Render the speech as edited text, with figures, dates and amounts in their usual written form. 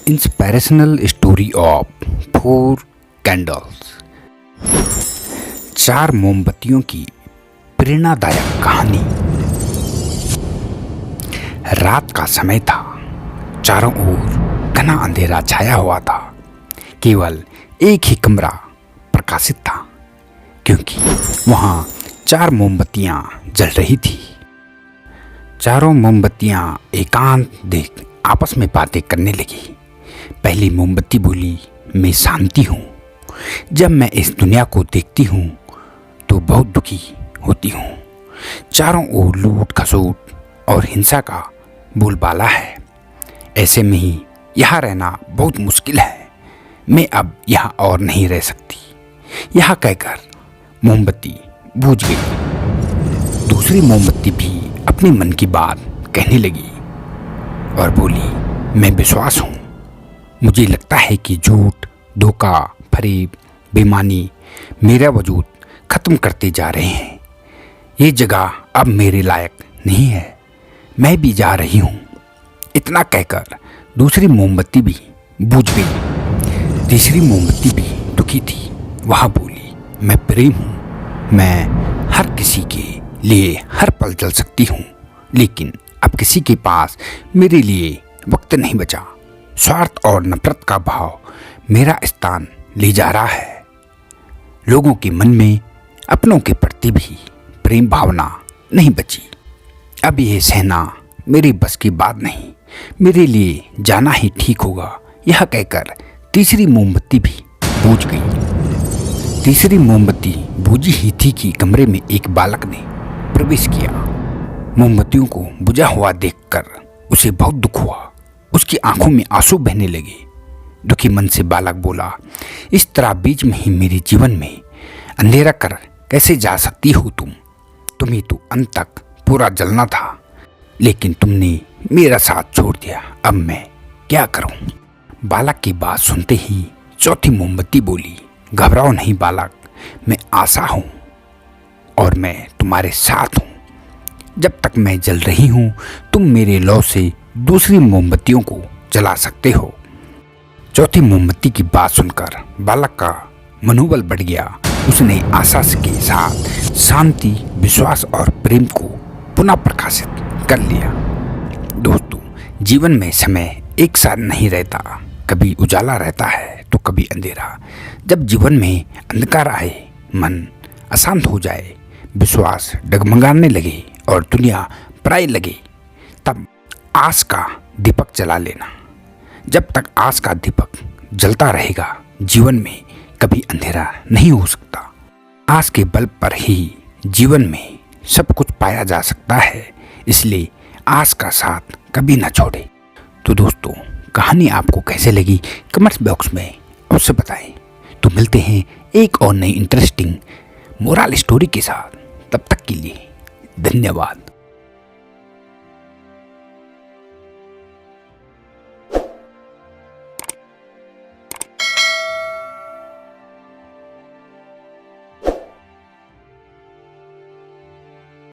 Inspirational story of 4 candles. 4 मोमबत्तियों की प्रेरणादायक कहानी। रात का समय था। चारों ओर घना अंधेरा छाया हुआ था। केवल एक ही कमरा प्रकाशित था, क्योंकि वहां 4 मोमबत्तियां जल रही थी। चारों मोमबत्तियां एकांत देख आपस में बातें करने लगी। पहली मोमबत्ती बोली, मैं शांति हूँ। जब मैं इस दुनिया को देखती हूँ तो बहुत दुखी होती हूँ। चारों ओर लूट खसोट और हिंसा का बोलबाला है। ऐसे में ही यहाँ रहना बहुत मुश्किल है। मैं अब यहाँ और नहीं रह सकती। यहाँ कहकर मोमबत्ती बुझ गई। दूसरी मोमबत्ती भी अपने मन की बात कहने लगी और बोली, मैं विश्वास हूँ। मुझे लगता है कि झूठ, धोखा, फरेब, बेईमानी मेरा वजूद खत्म करते जा रहे हैं। ये जगह अब मेरे लायक नहीं है। मैं भी जा रही हूँ। इतना कहकर दूसरी मोमबत्ती भी बुझ गई। तीसरी मोमबत्ती भी दुखी थी। वह बोली, मैं प्रेम हूँ। मैं हर किसी के लिए हर पल जल सकती हूँ, लेकिन अब किसी के पास मेरे लिए वक्त नहीं बचा। स्वार्थ और नफरत का भाव मेरा स्थान ले जा रहा है। लोगों के मन में अपनों के प्रति भी प्रेम भावना नहीं बची। अब यह सहना मेरी बस की बात नहीं। मेरे लिए जाना ही ठीक होगा। यह कहकर तीसरी मोमबत्ती भी बुझ गई। तीसरी मोमबत्ती बुझी ही थी कि कमरे में एक बालक ने प्रवेश किया। मोमबत्तियों को बुझा हुआ देखकर उसे बहुत दुख हुआ। उसकी आंखों में आंसू बहने लगे। दुखी मन से बालक बोला, इस तरह बीच में ही मेरे जीवन में अंधेरा कर कैसे जा सकती हो तुम? तुम्हें तो अंत तक पूरा जलना था, लेकिन तुमने मेरा साथ छोड़ दिया। अब मैं क्या करूं? बालक की बात सुनते ही चौथी मोमबत्ती बोली, घबराओ नहीं बालक, मैं आशा हूं और मैं तुम्हारे साथ हूं। जब तक मैं जल रही हूं, तुम मेरे लौ से दूसरी मोमबत्तियों को जला सकते हो। चौथी मोमबत्ती की बात सुनकर बालक का मनोबल बढ़ गया। उसने आशा के साथ शांति, विश्वास और प्रेम को पुनः प्रकाशित कर लिया। दोस्तों, जीवन में समय एक साथ नहीं रहता। कभी उजाला रहता है तो कभी अंधेरा। जब जीवन में अंधकार आए, मन अशांत हो जाए, विश्वास डगमगाने लगे और दुनिया पराई लगे, तब आस का दीपक जला लेना। जब तक आस का दीपक जलता रहेगा, जीवन में कभी अंधेरा नहीं हो सकता। आस के बल पर ही जीवन में सब कुछ पाया जा सकता है। इसलिए आस का साथ कभी ना छोड़े। तो दोस्तों, कहानी आपको कैसे लगी कमेंट्स बॉक्स में अवश्य बताएं। तो मिलते हैं एक और नई इंटरेस्टिंग मोरल स्टोरी के साथ। तब तक के लिए धन्यवाद।